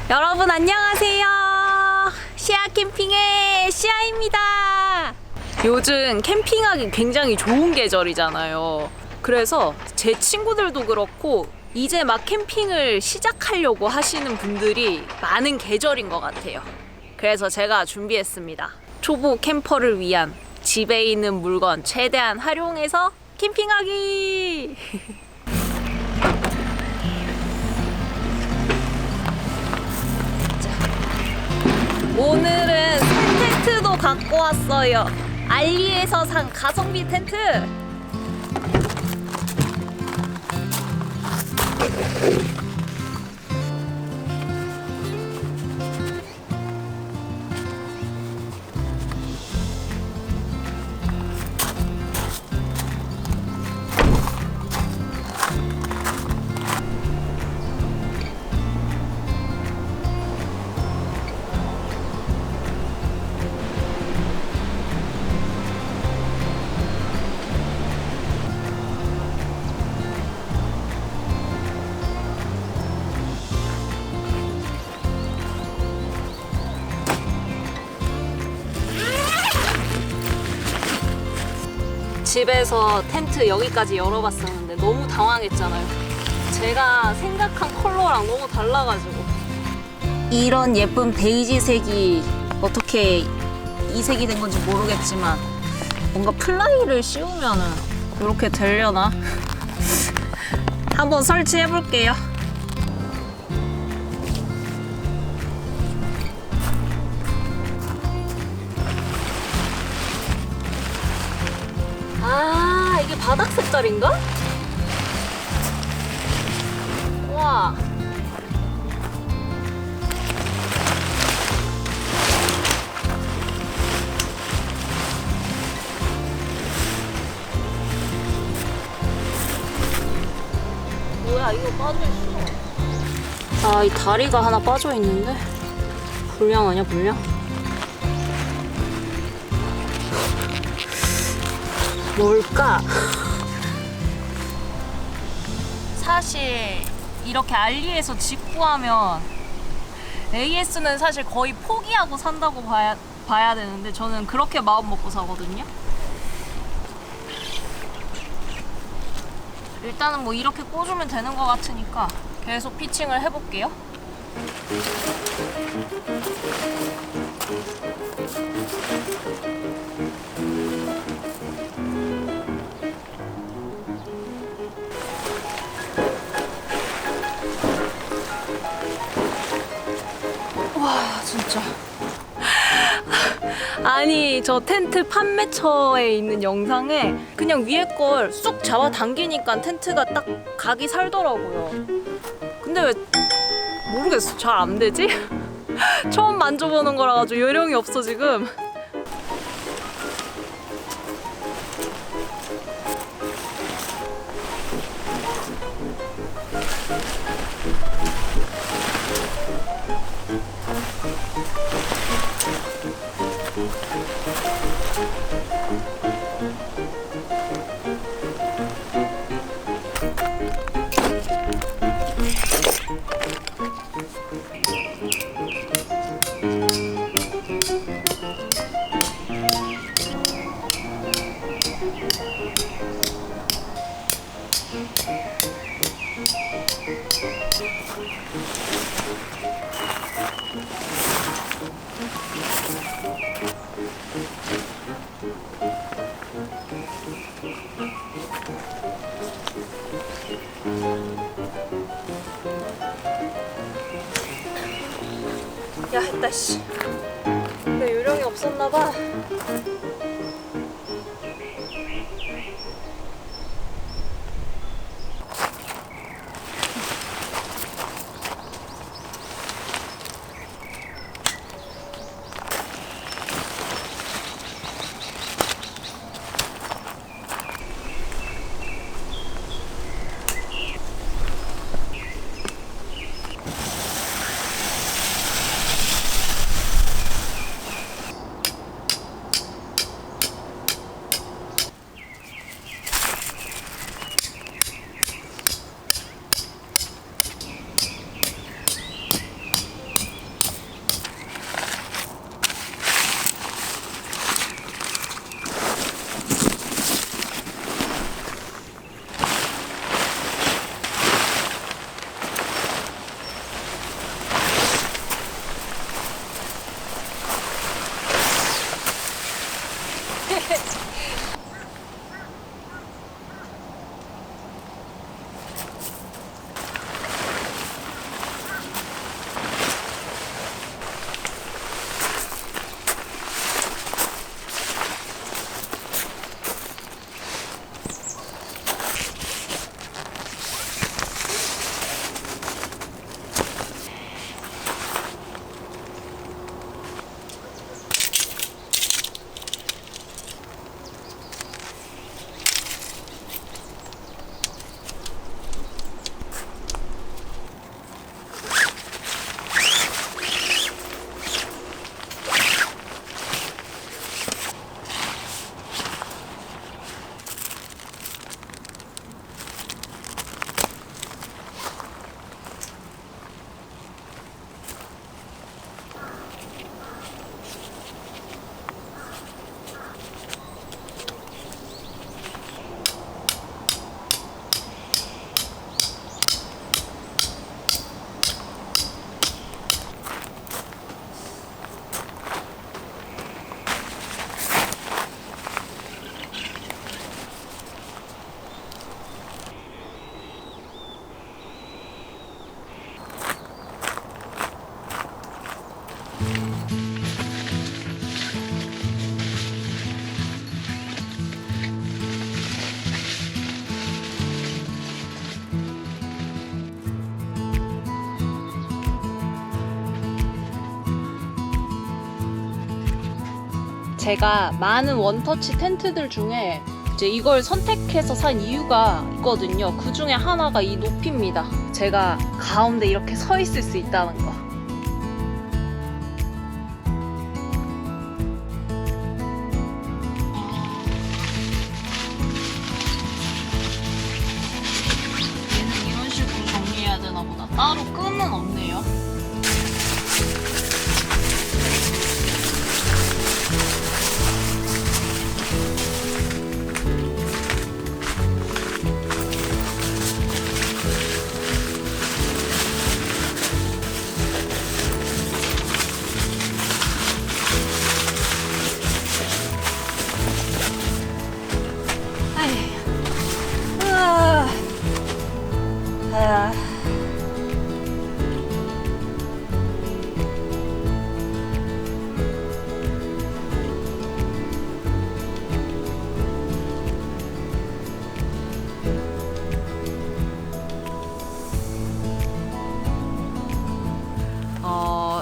여러분 안녕하세요. 시아 캠핑의 시아입니다. 요즘 캠핑하기 굉장히 좋은 계절이잖아요. 그래서 제 친구들도 그렇고 이제 막 캠핑을 시작하려고 하시는 분들이 많은 계절인 것 같아요. 그래서 제가 준비했습니다. 초보 캠퍼를 위한 집에 있는 물건 최대한 활용해서 캠핑하기! 오늘은 새 텐트도 갖고 왔어요. 알리에서 산 가성비 텐트. 집에서 텐트 여기까지 열어봤었는데 너무 당황했잖아요. 제가 생각한 컬러랑 너무 달라가지고. 이런 예쁜 베이지색이 어떻게 이 색이 된 건지 모르겠지만 뭔가 플라이를 씌우면은 이렇게 되려나? 한번 설치해볼게요. 아, 이게 바닥 색깔인가? 와. 뭐야, 이거 빠져있어. 아, 이 다리가 하나 빠져있는데? 불량 아니야, 불량? 뭘까? 사실 이렇게 알리에서 직구하면 AS는 사실 거의 포기하고 산다고 봐야 되는데 저는 그렇게 마음 먹고 사거든요. 일단은 뭐 이렇게 꽂으면 되는 것 같으니까 계속 피칭을 해볼게요. 와, 진짜. 아니, 저 텐트 판매처에 있는 영상에 그냥 위에 걸 쑥 잡아 당기니까 텐트가 딱 각이 살더라고요. 근데 왜 모르겠어. 잘 안 되지? 처음 만져보는 거라 가지고 요령이 없어 지금. 야, 했다 씨. 내 요령이 없었나봐. 제가 많은 원터치 텐트들 중에 이제 이걸 선택해서 산 이유가 있거든요. 그 중에 하나가 이 높이입니다. 제가 가운데 이렇게 서 있을 수 있다는 거. 얘는 이런 식으로 정리해야 되나 보다. 따로 끈은 없네요.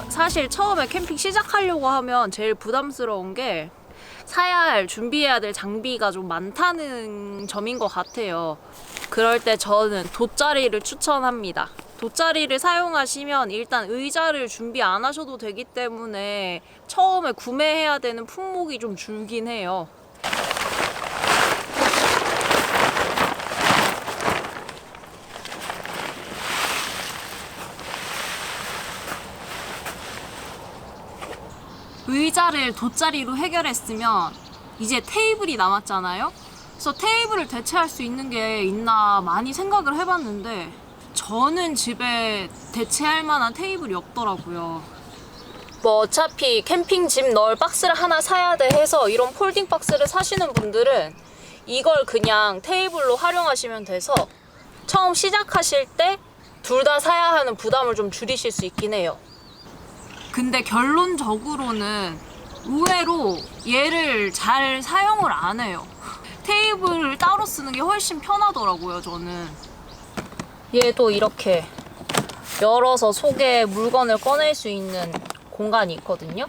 사실 처음에 캠핑 시작하려고 하면 제일 부담스러운 게 사야 할, 준비해야 될 장비가 좀 많다는 점인 것 같아요. 그럴 때 저는 돗자리를 추천합니다. 돗자리를 사용하시면 일단 의자를 준비 안 하셔도 되기 때문에 처음에 구매해야 되는 품목이 좀 줄긴 해요. 의자를 돗자리로 해결했으면 이제 테이블이 남았잖아요. 그래서 테이블을 대체할 수 있는 게 있나 많이 생각을 해봤는데 저는 집에 대체할 만한 테이블이 없더라고요. 뭐 어차피 캠핑집 넣을 박스를 하나 사야 돼 해서 이런 폴딩 박스를 사시는 분들은 이걸 그냥 테이블로 활용하시면 돼서 처음 시작하실 때 둘 다 사야 하는 부담을 좀 줄이실 수 있긴 해요. 근데 결론적으로는 의외로 얘를 잘 사용을 안 해요. 테이블을 따로 쓰는 게 훨씬 편하더라고요, 저는. 얘도 이렇게 열어서 속에 물건을 꺼낼 수 있는 공간이 있거든요.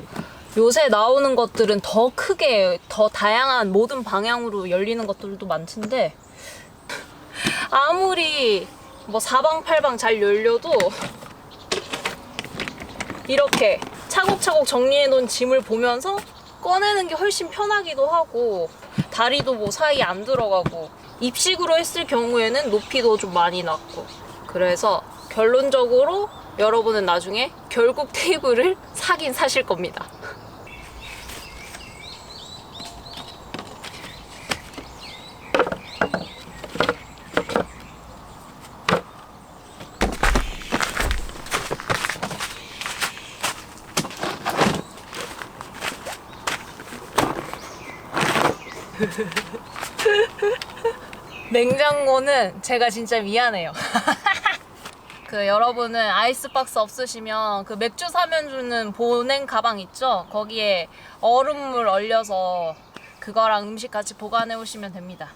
요새 나오는 것들은 더 크게, 더 다양한 모든 방향으로 열리는 것들도 많던데 아무리 뭐 사방팔방 잘 열려도 이렇게 차곡차곡 정리해 놓은 짐을 보면서 꺼내는 게 훨씬 편하기도 하고 다리도 뭐 사이에 안 들어가고 입식으로 했을 경우에는 높이도 좀 많이 낮고 그래서 결론적으로 여러분은 나중에 결국 테이블을 사긴 사실 겁니다. 냉장고는 제가 진짜 미안해요. 그 여러분은 아이스박스 없으시면 그 맥주 사면 주는 보냉 가방 있죠? 거기에 얼음물 얼려서 그거랑 음식 같이 보관해 오시면 됩니다.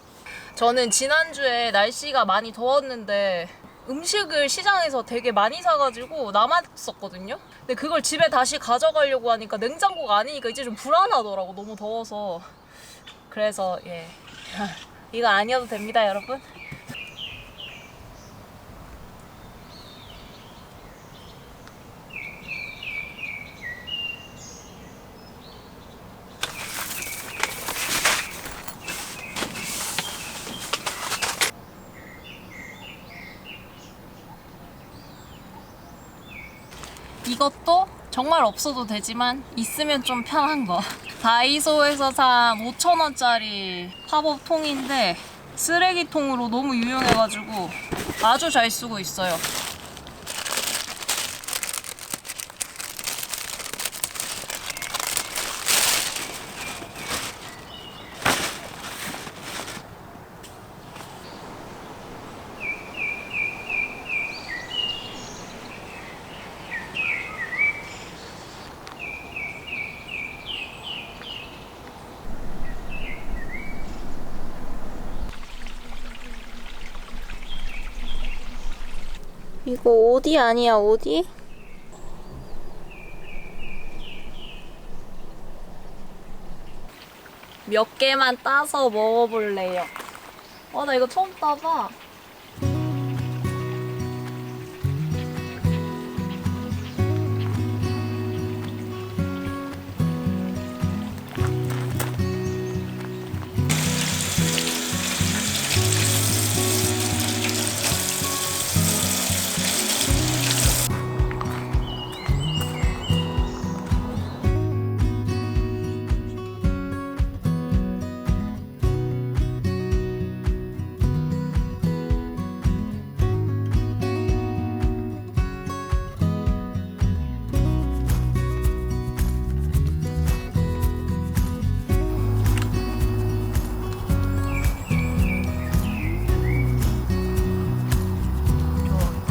저는 지난주에 날씨가 많이 더웠는데 음식을 시장에서 되게 많이 사가지고 남았었거든요? 근데 그걸 집에 다시 가져가려고 하니까 냉장고가 아니니까 이제 좀 불안하더라고, 너무 더워서. 그래서 예 이거 아니어도 됩니다, 여러분. 이것도 정말 없어도 되지만 있으면 좀 편한 거. 다이소에서 산 5,000원짜리 팝업 통인데 쓰레기통으로 너무 유용해가지고 아주 잘 쓰고 있어요. 이거 오디 아니야, 오디? 몇 개만 따서 먹어볼래요. 나 이거 처음 따봐.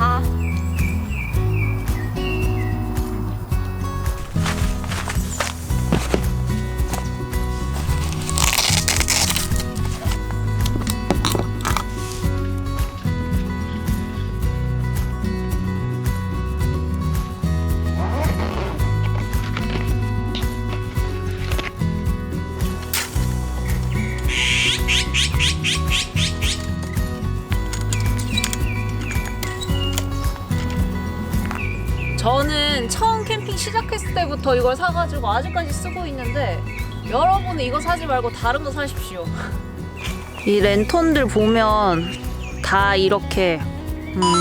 좋다. 저는 처음 캠핑 시작했을 때부터 이걸 사가지고 아직까지 쓰고 있는데, 여러분은 이거 사지 말고 다른 거 사십시오. 이 랜턴들 보면 다 이렇게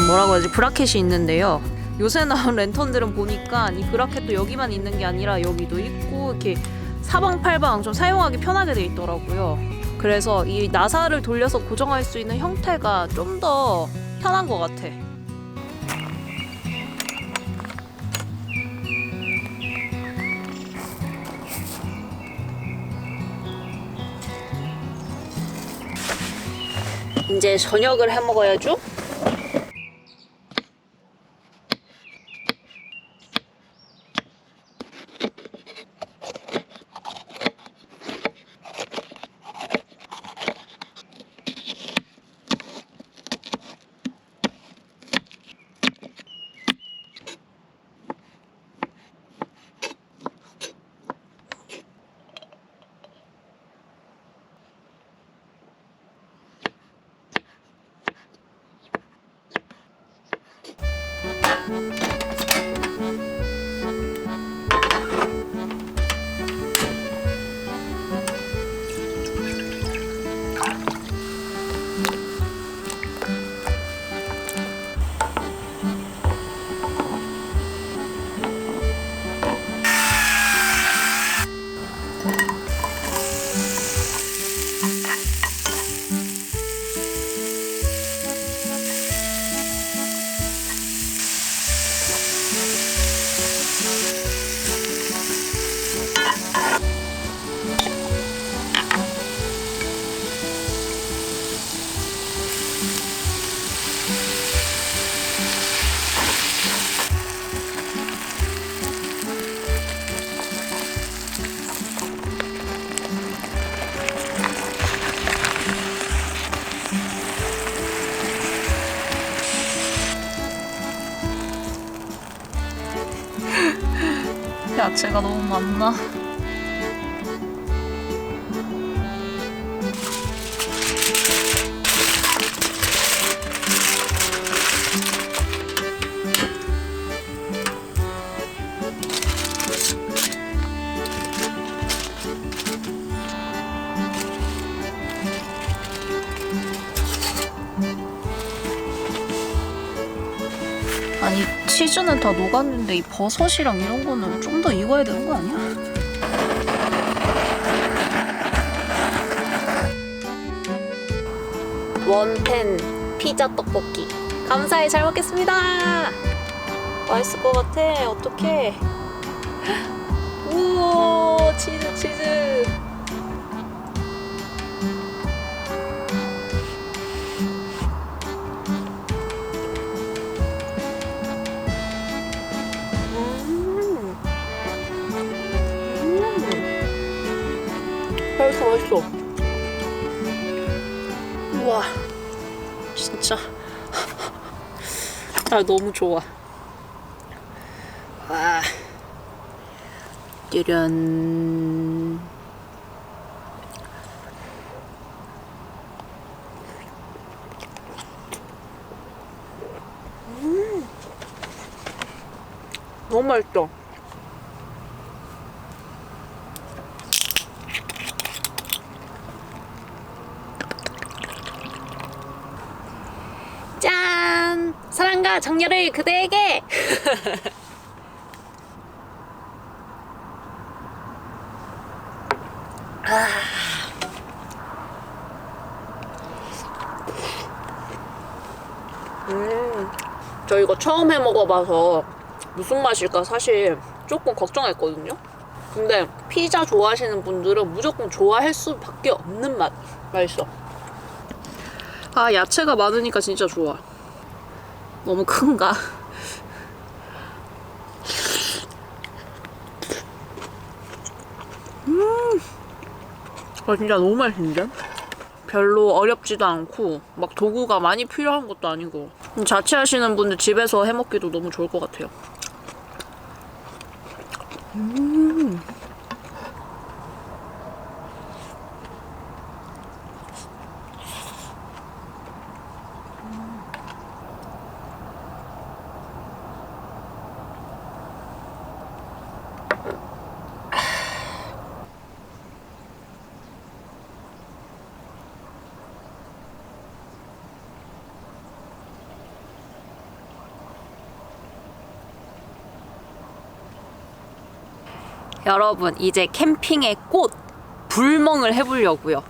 뭐라고 해야지, 브라켓이 있는데요. 요새 나온 랜턴들은 보니까 이 브라켓도 여기만 있는 게 아니라 여기도 있고 이렇게 사방팔방 좀 사용하기 편하게 돼 있더라고요. 그래서 이 나사를 돌려서 고정할 수 있는 형태가 좀 더 편한 것 같아. 이제 저녁을 해 먹어야죠. 야채가 너무 많나? 아니, 치즈는 다 녹았는데 이 버섯이랑 이런 거는 좀 더 익어야 되는 거 아니야? 원팬 피자 떡볶이 감사해. 잘 먹겠습니다. 맛있을 것 같아. 어떡해. 우와, 치즈 치즈. 맛있어 맛있어. 우와 진짜 아, 너무 좋아. 와. 띠련. 너무 맛있다. 짠! 사랑과 정열을 그대에게! 저 이거 처음 해 먹어봐서 무슨 맛일까 사실 조금 걱정했거든요. 근데 피자 좋아하시는 분들은 무조건 좋아할 수밖에 없는 맛. 맛있어. 아, 야채가 많으니까 진짜 좋아. 너무 큰가? 아, 진짜 너무 맛있는데? 별로 어렵지도 않고 막 도구가 많이 필요한 것도 아니고 자취하시는 분들 집에서 해먹기도 너무 좋을 것 같아요. 여러분, 이제 캠핑의 꽃 불멍을 해보려고요.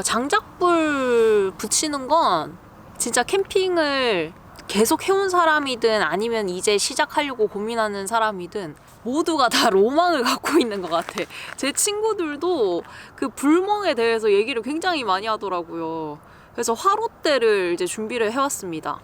장작불 붙이는 건 진짜 캠핑을 계속 해온 사람이든 아니면 이제 시작하려고 고민하는 사람이든 모두가 다 로망을 갖고 있는 것 같아. 제 친구들도 그 불멍에 대해서 얘기를 굉장히 많이 하더라고요. 그래서 화롯대를 이제 준비를 해왔습니다.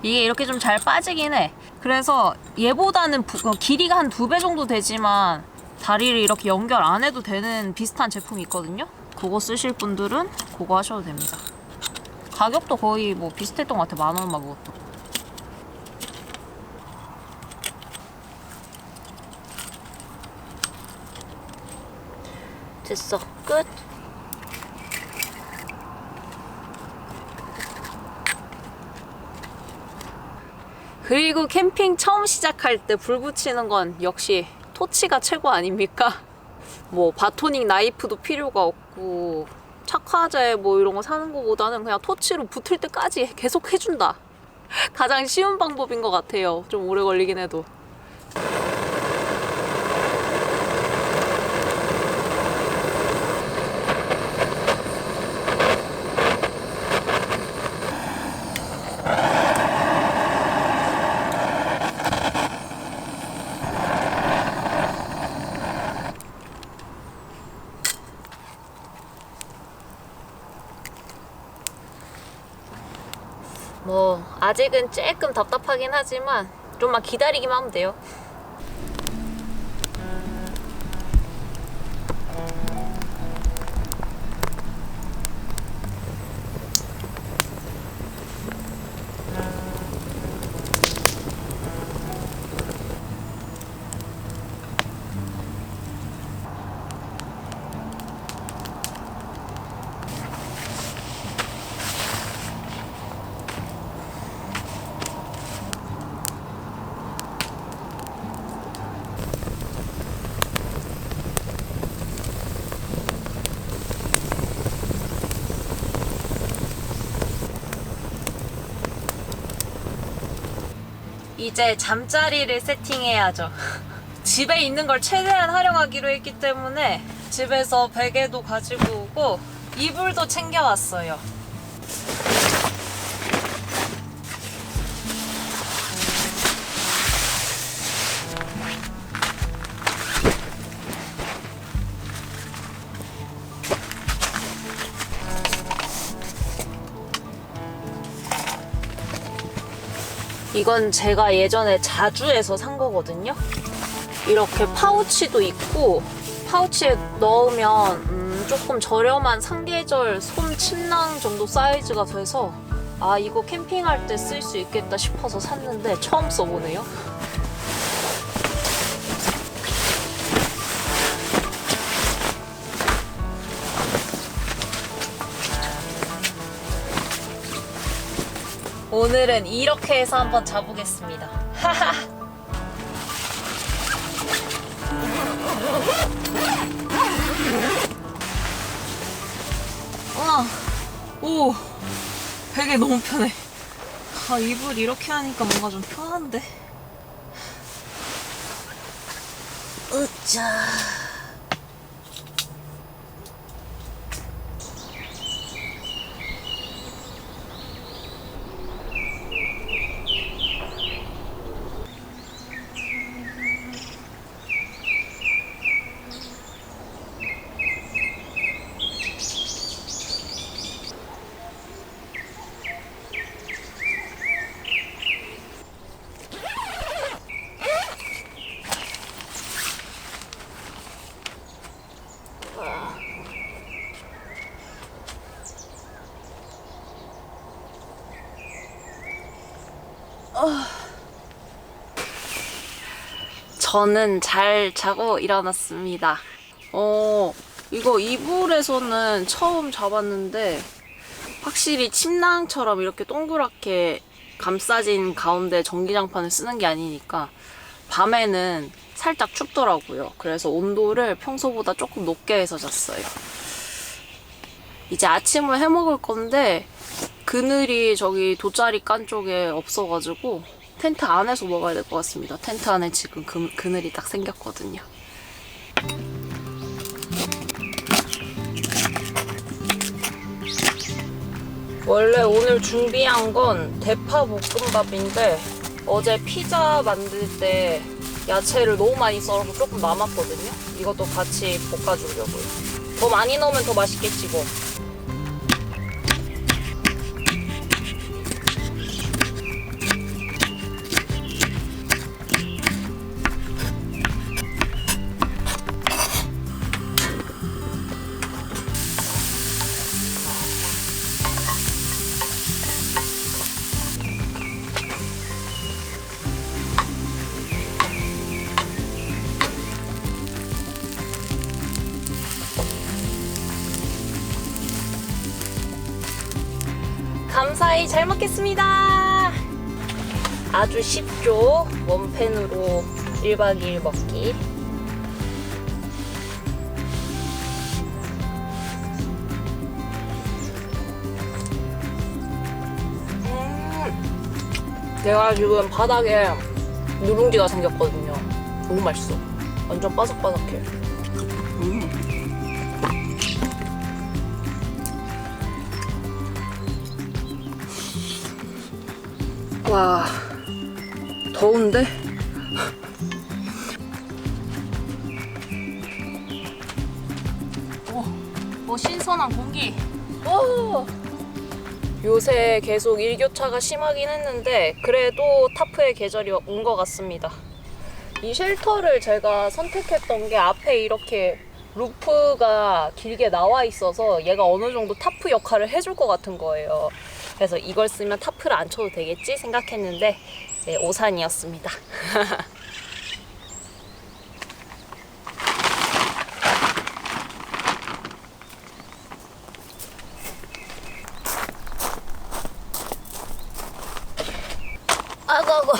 이게 이렇게 좀 잘 빠지긴 해. 그래서 얘보다는 길이가 한 2배 정도 되지만 다리를 이렇게 연결 안 해도 되는 비슷한 제품이 있거든요. 그거 쓰실 분들은 그거 하셔도 됩니다. 가격도 거의 뭐 비슷했던 것 같아. 10,000원만 그것도. 됐어. 끝. 그리고 캠핑 처음 시작할 때 불 붙이는 건 역시 토치가 최고 아닙니까? 뭐 바토닉 나이프도 필요가 없고 착화제 뭐 이런 거 사는 거보다는 그냥 토치로 붙을 때까지 계속 해준다. 가장 쉬운 방법인 것 같아요. 좀 오래 걸리긴 해도. 뭐 아직은 조금 답답하긴 하지만 좀만 기다리기만 하면 돼요. 이제 잠자리를 세팅해야죠. 집에 있는 걸 최대한 활용하기로 했기 때문에 집에서 베개도 가지고 오고 이불도 챙겨왔어요. 이건 제가 예전에 자주에서 산 거거든요. 이렇게 파우치도 있고 파우치에 넣으면 조금 저렴한 상계절 솜 침낭 정도 사이즈가 돼서 아 이거 캠핑할 때 쓸 수 있겠다 싶어서 샀는데 처음 써보네요. 오늘은 이렇게 해서 한번 자보겠습니다. 하하. 오, 베개 너무 편해. 아, 이불 이렇게 하니까 뭔가 좀 편한데. 으짜. 저는 잘 자고 일어났습니다. 이거 이불에서는 처음 잡았는데 확실히 침낭처럼 이렇게 동그랗게 감싸진 가운데 전기장판을 쓰는 게 아니니까 밤에는 살짝 춥더라고요. 그래서 온도를 평소보다 조금 높게 해서 잤어요. 이제 아침을 해 먹을 건데 그늘이 저기 돗자리 깐 쪽에 없어가지고 텐트 안에서 먹어야 될 것 같습니다. 텐트 안에 지금 그늘이 딱 생겼거든요. 원래 오늘 준비한 건 대파 볶음밥인데 어제 피자 만들 때 야채를 너무 많이 썰어서 조금 남았거든요. 이것도 같이 볶아주려고요. 더 많이 넣으면 더 맛있겠지 뭐. 감사히 잘 먹겠습니다. 아주 쉽죠? 원팬으로 1박 2일 먹기. 내가 지금 바닥에 누룽지가 생겼거든요. 너무 맛있어. 완전 바삭바삭해. 와, 더운데? 오, 신선한 공기. 오. 요새 계속 일교차가 심하긴 했는데 그래도 타프의 계절이 온 것 같습니다. 이 쉘터를 제가 선택했던 게 앞에 이렇게 루프가 길게 나와 있어서 얘가 어느 정도 타프 역할을 해줄 것 같은 거예요. 그래서 이걸 쓰면 타프를 안 쳐도 되겠지 생각했는데 네, 오산이었습니다. 아이고.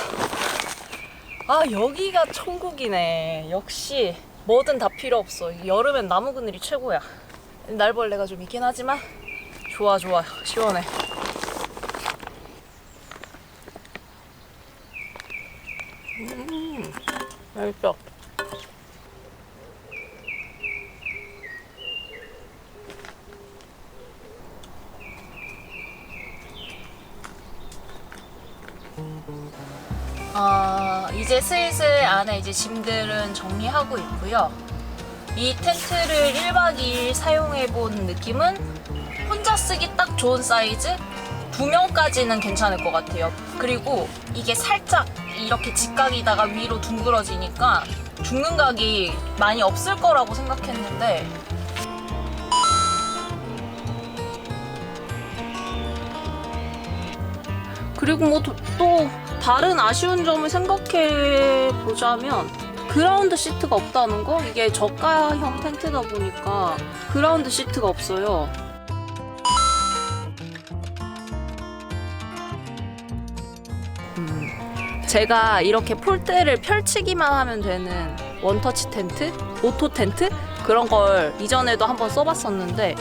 아, 여기가 천국이네. 역시 뭐든 다 필요 없어. 여름엔 나무 그늘이 최고야. 날벌레가 좀 있긴 하지만 좋아 시원해. 맛있어. 이제 슬슬 안에 이제 짐들은 정리하고 있고요. 이 텐트를 1박 2일 사용해본 느낌은 혼자 쓰기 딱 좋은 사이즈? 2명까지는 괜찮을 것 같아요. 그리고 이게 살짝 이렇게 직각이다가 위로 둥그러지니까 죽는 각이 많이 없을 거라고 생각했는데 그리고 뭐 또 다른 아쉬운 점을 생각해 보자면 그라운드 시트가 없다는 거? 이게 저가형 텐트다 보니까 그라운드 시트가 없어요. 제가 이렇게 폴대를 펼치기만 하면 되는 원터치 텐트? 오토 텐트? 그런 걸 이전에도 한번 써봤었는데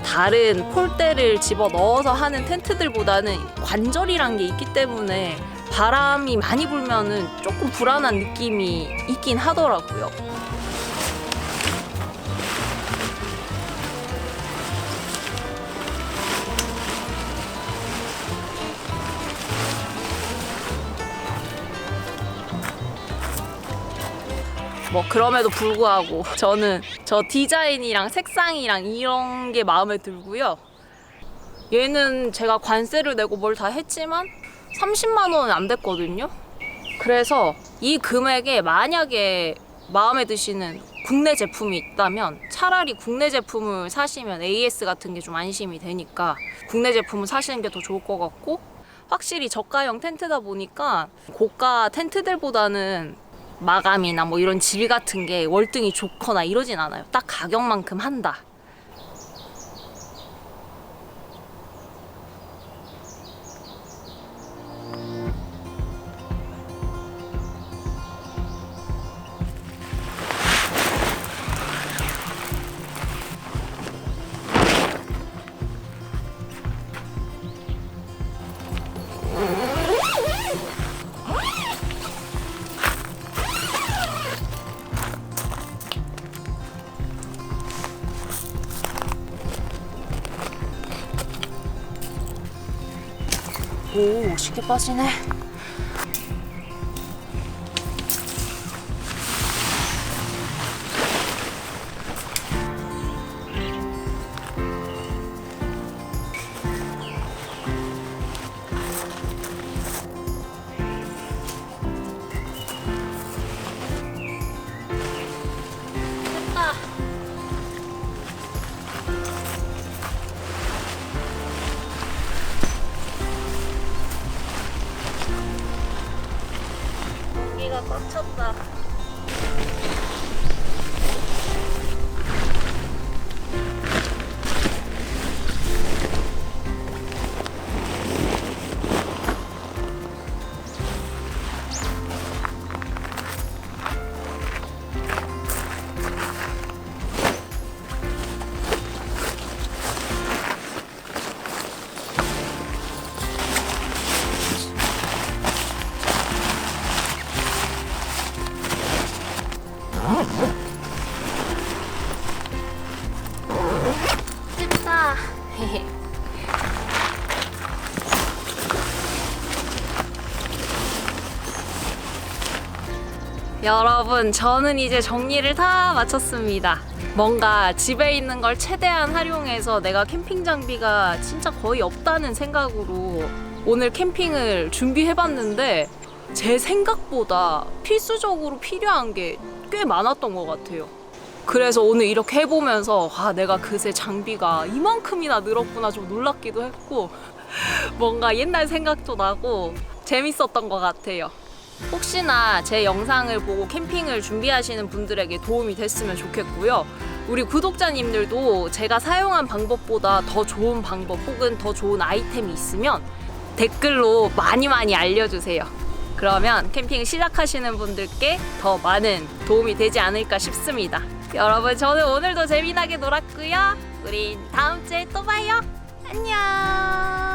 다른 폴대를 집어 넣어서 하는 텐트들보다는 관절이란 게 있기 때문에 바람이 많이 불면은 조금 불안한 느낌이 있긴 하더라고요. 뭐 그럼에도 불구하고 저는 저 디자인이랑 색상이랑 이런 게 마음에 들고요. 얘는 제가 관세를 내고 뭘 다 했지만 30만 원은 안 됐거든요. 그래서 이 금액에 만약에 마음에 드시는 국내 제품이 있다면 차라리 국내 제품을 사시면 AS 같은 게 좀 안심이 되니까 국내 제품을 사시는 게 더 좋을 것 같고, 확실히 저가형 텐트다 보니까 고가 텐트들보다는 마감이나 뭐 이런 질 같은 게 월등히 좋거나 이러진 않아요. 딱 가격만큼 한다. 오, 쉽게 빠지네. 됐다. 공기가 꽉 찼다. 됐다. 여러분, 저는 이제 정리를 다 마쳤습니다. 뭔가 집에 있는 걸 최대한 활용해서 내가 캠핑 장비가 진짜 거의 없다는 생각으로 오늘 캠핑을 준비해봤는데 제 생각보다 필수적으로 필요한 게 꽤 많았던 것 같아요. 그래서 오늘 이렇게 해보면서 내가 그새 장비가 이만큼이나 늘었구나 좀 놀랍기도 했고 뭔가 옛날 생각도 나고 재밌었던 것 같아요. 혹시나 제 영상을 보고 캠핑을 준비하시는 분들에게 도움이 됐으면 좋겠고요. 우리 구독자님들도 제가 사용한 방법보다 더 좋은 방법 혹은 더 좋은 아이템이 있으면 댓글로 많이 알려주세요. 그러면 캠핑 시작하시는 분들께 더 많은 도움이 되지 않을까 싶습니다. 여러분, 저는 오늘도 재미나게 놀았고요. 우린 다음 주에 또 봐요. 안녕.